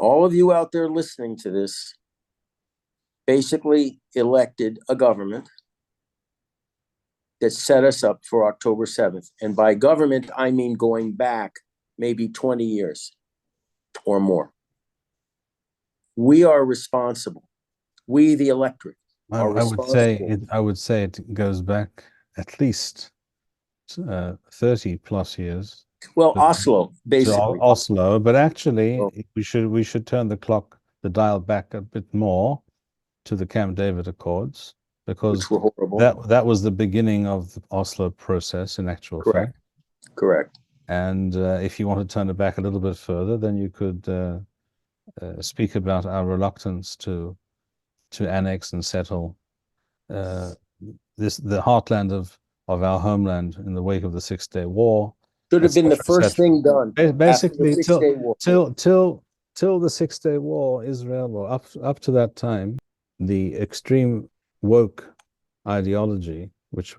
all of you out there listening to this basically elected a government that set us up for October 7th. And by government, I mean going back maybe 20 years or more. We are responsible. We, the electorate, are responsible. I would say it goes back at least 30 plus years. Well, Oslo, basically. Oslo, but actually, we should turn the dial back a bit more to the Camp David Accords, because that was the beginning of the Oslo process in actual fact. Correct. And if you want to turn it back a little bit further, then you could speak about our reluctance to annex and settle the heartland of our homeland in the wake of the 6-Day War. Should have been the first thing done. Basically, till the 6-Day War, Israel, or up to that time, the extreme woke ideology, which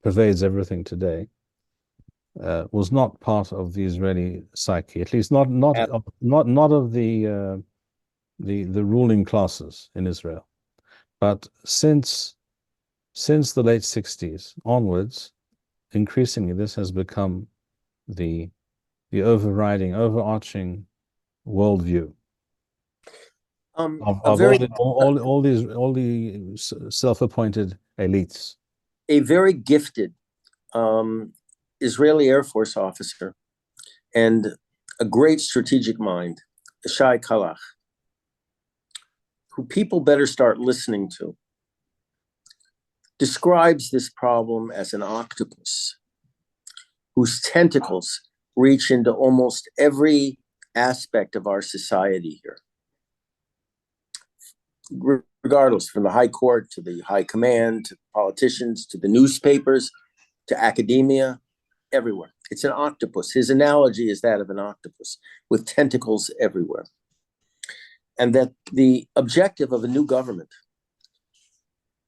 pervades everything today, was not part of the Israeli psyche, at least not of the ruling classes in Israel. But since the late 60s onwards, increasingly this has become the overarching worldview of all these self-appointed elites. A very gifted Israeli Air Force officer and a great strategic mind, Shai Kalach, who people better start listening to, describes this problem as an octopus whose tentacles reach into almost every aspect of our society here. Regardless, from the high court to the high command, to politicians, to the newspapers, to academia, everywhere. It's an octopus. His analogy is that of an octopus with tentacles everywhere. And that the objective of a new government,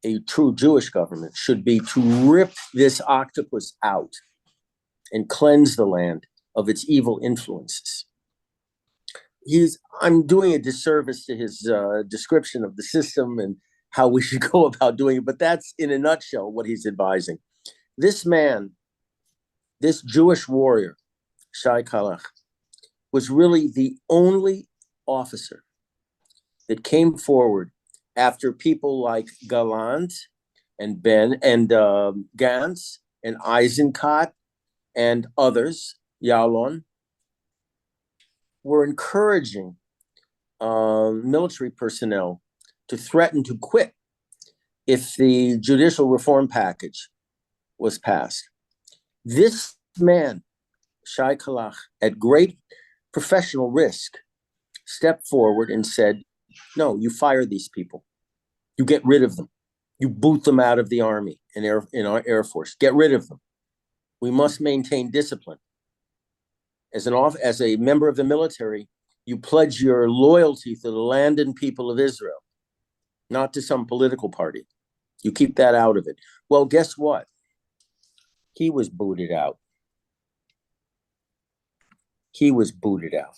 a true Jewish government, should be to rip this octopus out and cleanse the land of its evil influences. I'm doing a disservice to his description of the system and how we should go about doing it, but that's in a nutshell what he's advising. This man, this Jewish warrior, Shai Kalach, was really the only officer that came forward after people like Gallant and Gantz and Eisenkot and others, Yalon, were encouraging military personnel to threaten to quit if the judicial reform package was passed. This man, Shai Kalach, at great professional risk, stepped forward and said, no, you fire these people. You get rid of them. You boot them out of the army and in our Air Force. Get rid of them. We must maintain discipline. As a member of the military, you pledge your loyalty to the land and people of Israel, not to some political party. You keep that out of it. Well, guess what? He was booted out. He was booted out.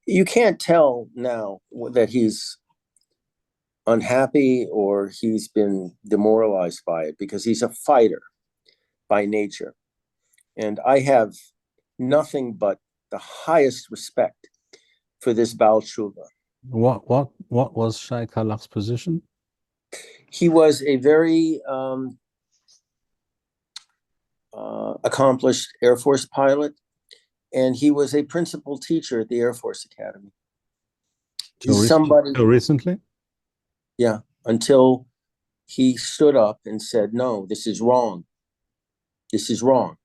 You can't tell now that he's unhappy or he's been demoralized by it, because he's a fighter by nature. And I have nothing but the highest respect for this Baal Tshuva. What was Shai Kalach's position? He was a very accomplished Air Force pilot, and he was a principal teacher at the Air Force Academy. Till recently? Yeah, until he stood up and said, no, this is wrong. This is wrong.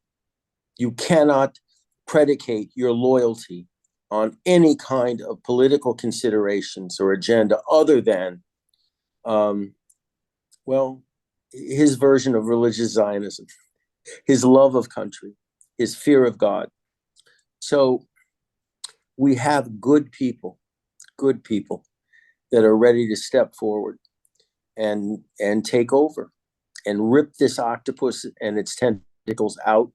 You cannot predicate your loyalty on any kind of political considerations or agenda other than, his version of religious Zionism, his love of country, his fear of God. So we have good people that are ready to step forward and take over and rip this octopus and its tentacles out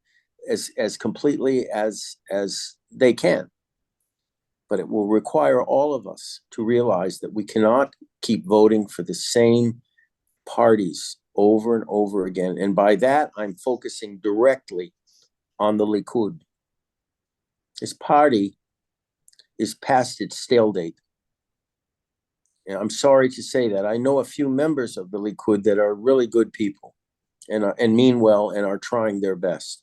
as completely as they can. but it will require all of us to realize that we cannot keep voting for the same parties over and over again. And by that, I'm focusing directly on the Likud. This party is past its stale date. And I'm sorry to say that. I know a few members of the Likud that are really good people and mean well and are trying their best.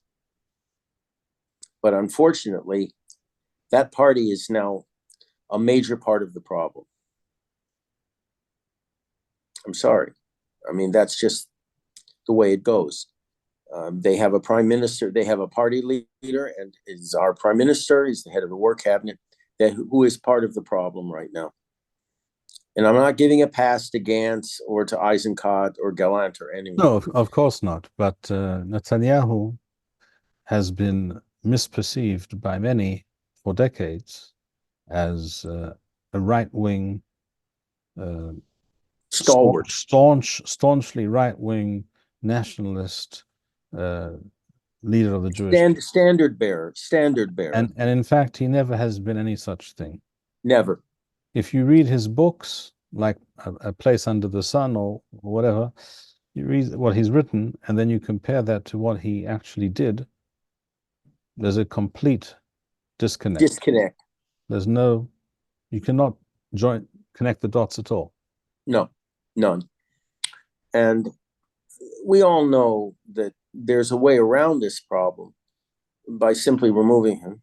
But unfortunately, that party is now a major part of the problem. I'm sorry. I mean, that's just the way it goes. They have a prime minister, they have a party leader, and is our prime minister, he's the head of the war cabinet, who is part of the problem right now. And I'm not giving a pass to Gantz or to Eisenkot or Gallant or anyone. No, of course not. But Netanyahu has been misperceived by many for decades as a right-wing, stalwart, staunchly right-wing nationalist leader of the Jewish standard bearer. And in fact, he never has been any such thing. Never. If you read his books, like A Place Under the Sun or whatever, you read what he's written, and then you compare that to what he actually did, there's a complete disconnect. There's no, you cannot connect the dots at all. No, none. And we all know that there's a way around this problem by simply removing him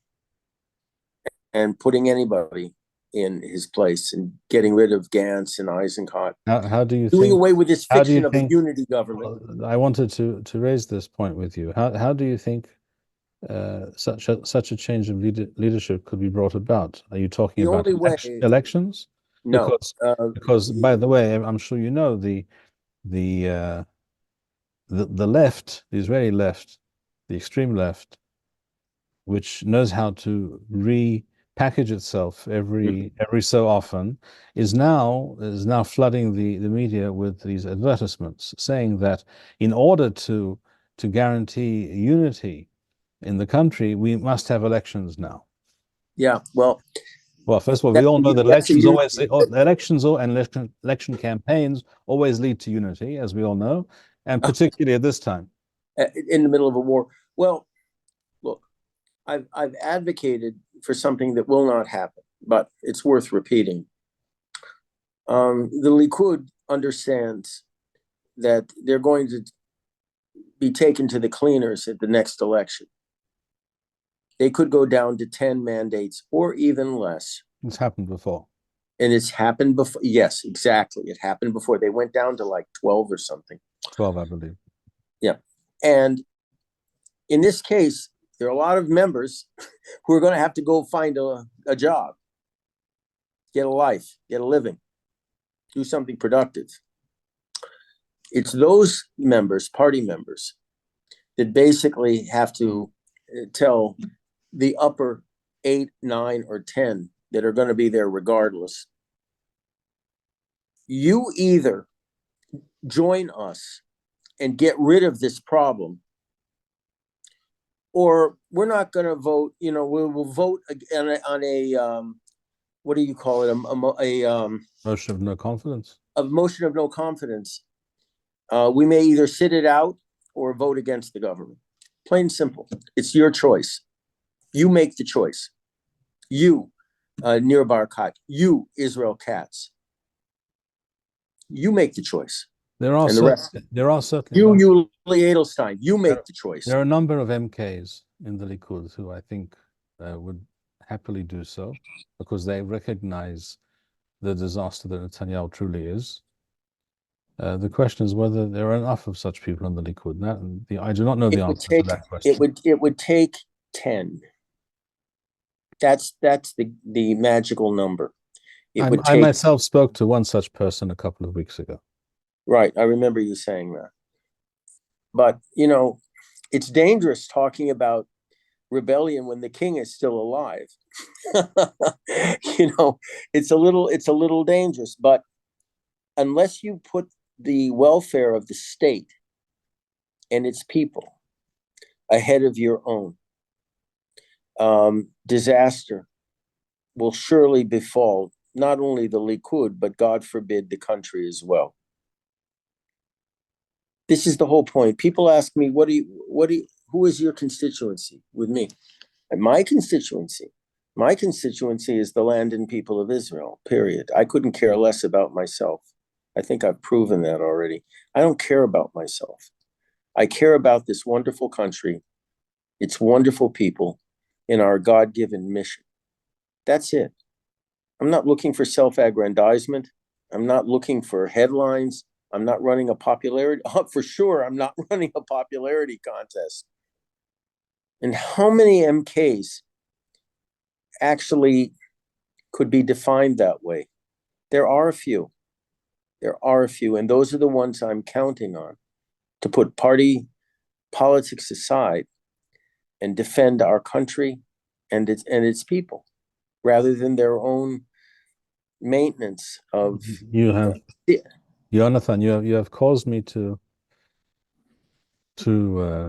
and putting anybody in his place and getting rid of Gantz and Eisenkot. How do you doing think, away with this fiction of a unity government? I wanted to raise this point with you. How do you think such a change of leadership could be brought about? Are you talking about elections? No, because by the way, I'm sure you know the left, the Israeli left, the extreme left, which knows how to repackage itself every so often, is now flooding the media with these advertisements saying that in order to guarantee unity in the country, we must have elections now. Yeah, well, first of all, we all know that election campaigns always lead to unity, as we all know, and particularly at this time, in the middle of a war. Well, look, I've advocated for something that will not happen, but it's worth repeating. The Likud understands that they're going to be taken to the cleaners at the next election. They could go down to 10 mandates or even less. It's happened before. And it's happened before. Yes, exactly. It happened before. They went down to like 12 or something. 12, I believe. Yeah. And in this case, there are a lot of members who are going to have to go find a job, get a life, get a living, do something productive. It's those members, party members, that basically have to tell the upper 8, 9, or 10 that are going to be there regardless. You either join us and get rid of this problem, or we're not going to vote. We will vote on a what do you call it? A motion of no confidence. A motion of no confidence. We may either sit it out or vote against the government. Plain and simple. It's your choice. You make the choice. You, Nir Barkat. You, Israel Katz. You make the choice. There are certainly you, Lee Edelstein. You make the choice. There are a number of MKs in the Likud who I think would happily do so because they recognize the disaster that Netanyahu truly is. The question is whether there are enough of such people in the Likud. I do not know the answer to that question. It would take 10. That's the magical number. I myself spoke to one such person a couple of weeks ago. Right, I remember you saying that. But it's dangerous talking about rebellion when the king is still alive. It's a little dangerous. But unless you put the welfare of the state and its people ahead of your own, disaster will surely befall not only the Likud, but God forbid the country as well. This is the whole point. People ask me, who is your constituency with me? And my constituency is the land and people of Israel, period. I couldn't care less about myself. I think I've proven that already. I don't care about myself. I care about this wonderful country, its wonderful people, in our God-given mission. That's it. I'm not looking for self-aggrandizement. I'm not looking for headlines. I'm not running a popularity. For sure, I'm not running a popularity contest. And how many MKs actually could be defined that way? There are a few. And those are the ones I'm counting on to put party politics aside and defend our country and its people, rather than their own maintenance of. Jonathan, you have caused me to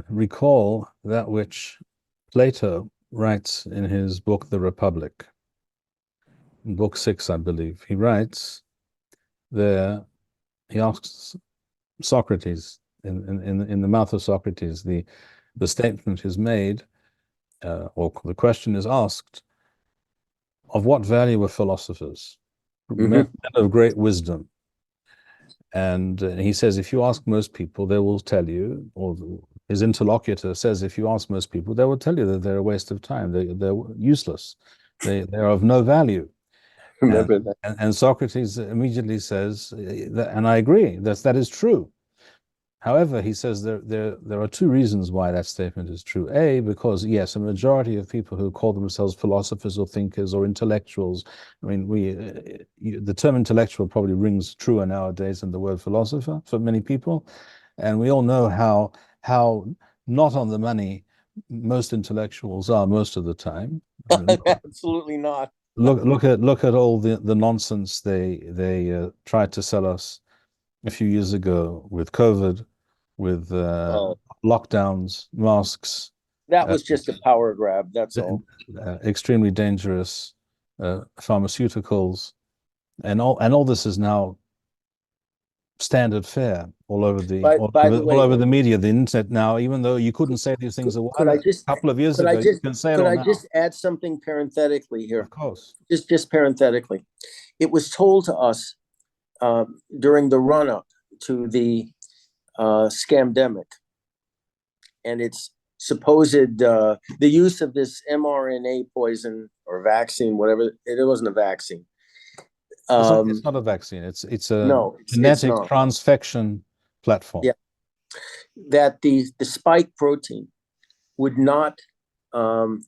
recall that which Plato writes in his book, The Republic. In book 6, I believe, he writes there, he asks Socrates, in the mouth of Socrates, the statement is made, or the question is asked, of what value are philosophers? Men of great wisdom. And he says, if you ask most people, they will tell you, or his interlocutor says, if you ask most people, they will tell you that they're a waste of time. They're useless. They're of no value. Remember that. And Socrates immediately says, and I agree, that is true. However, he says there are two reasons why that statement is true. A, because yes, a majority of people who call themselves philosophers or thinkers or intellectuals, I mean, the term intellectual probably rings truer nowadays than the word philosopher for many people. And we all know how not on the money most intellectuals are most of the time. Absolutely not. Look at all the nonsense they tried to sell us a few years ago with COVID, with lockdowns, masks. That was just a power grab, that's all. Extremely dangerous pharmaceuticals, and all this is now standard fare all over the media, the internet now. Even though you couldn't say these things a couple of years ago, you can say it all now. Could I just add something parenthetically here? Of course. Just parenthetically. It was told to us during the run-up to the scamdemic and its supposed the use of this mRNA poison or vaccine, whatever. It wasn't a vaccine. It's not a vaccine. It's a genetic transfection platform. Yeah, that the spike protein would not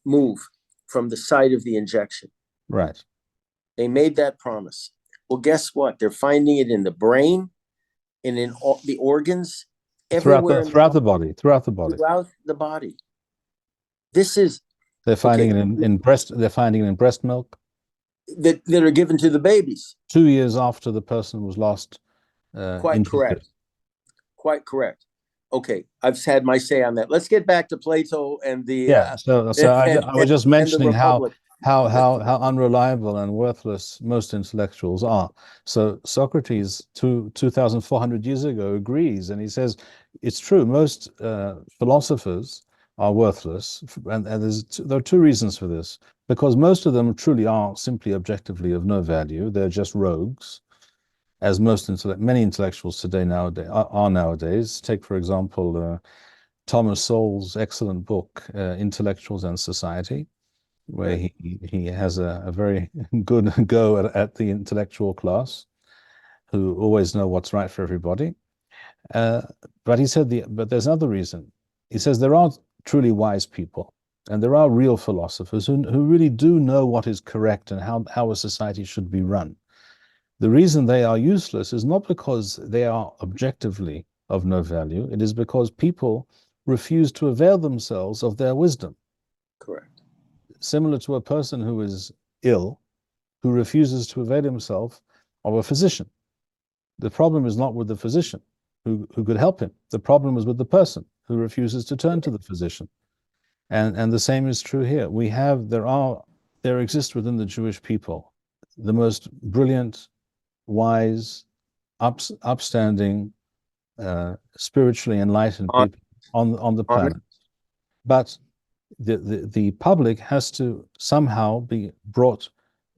move from the site of the injection. Right. They made that promise. Well, guess what? They're finding it in the brain and in all the organs, everywhere throughout the body. Throughout the body. This is. They're finding it in breast. They're finding it in breast milk that are given to the babies 2 years after the person was last. Quite correct. Okay, I've had my say on that. Let's get back to Plato and the. I was just mentioning how unreliable and worthless most intellectuals are. So Socrates, 2,400 years ago, agrees, and he says it's true. Most philosophers are worthless, and there are two reasons for this. Because most of them truly are simply objectively of no value. They're just rogues, as many intellectuals today are nowadays. Take, for example, Thomas Sowell's excellent book, Intellectuals and Society, where he has a very good go at the intellectual class, who always know what's right for everybody. But he said, but there's another reason. He says there are truly wise people, and there are real philosophers who really do know what is correct and how a society should be run. The reason they are useless is not because they are objectively of no value. It is because people refuse to avail themselves of their wisdom. Correct. Similar to a person who is ill, who refuses to avail himself of a physician. The problem is not with the physician who could help him. The problem is with the person who refuses to turn to the physician. And the same is true here. There are there exists within the Jewish people the most brilliant, wise, upstanding, spiritually enlightened people on the planet. But the public has to somehow be brought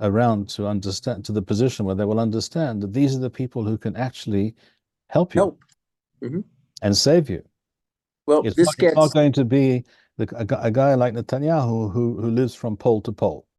around to understand, to the position where they will understand that these are the people who can actually help you and save you. Well, it's not going to be a guy like Netanyahu who lives from pole to pole.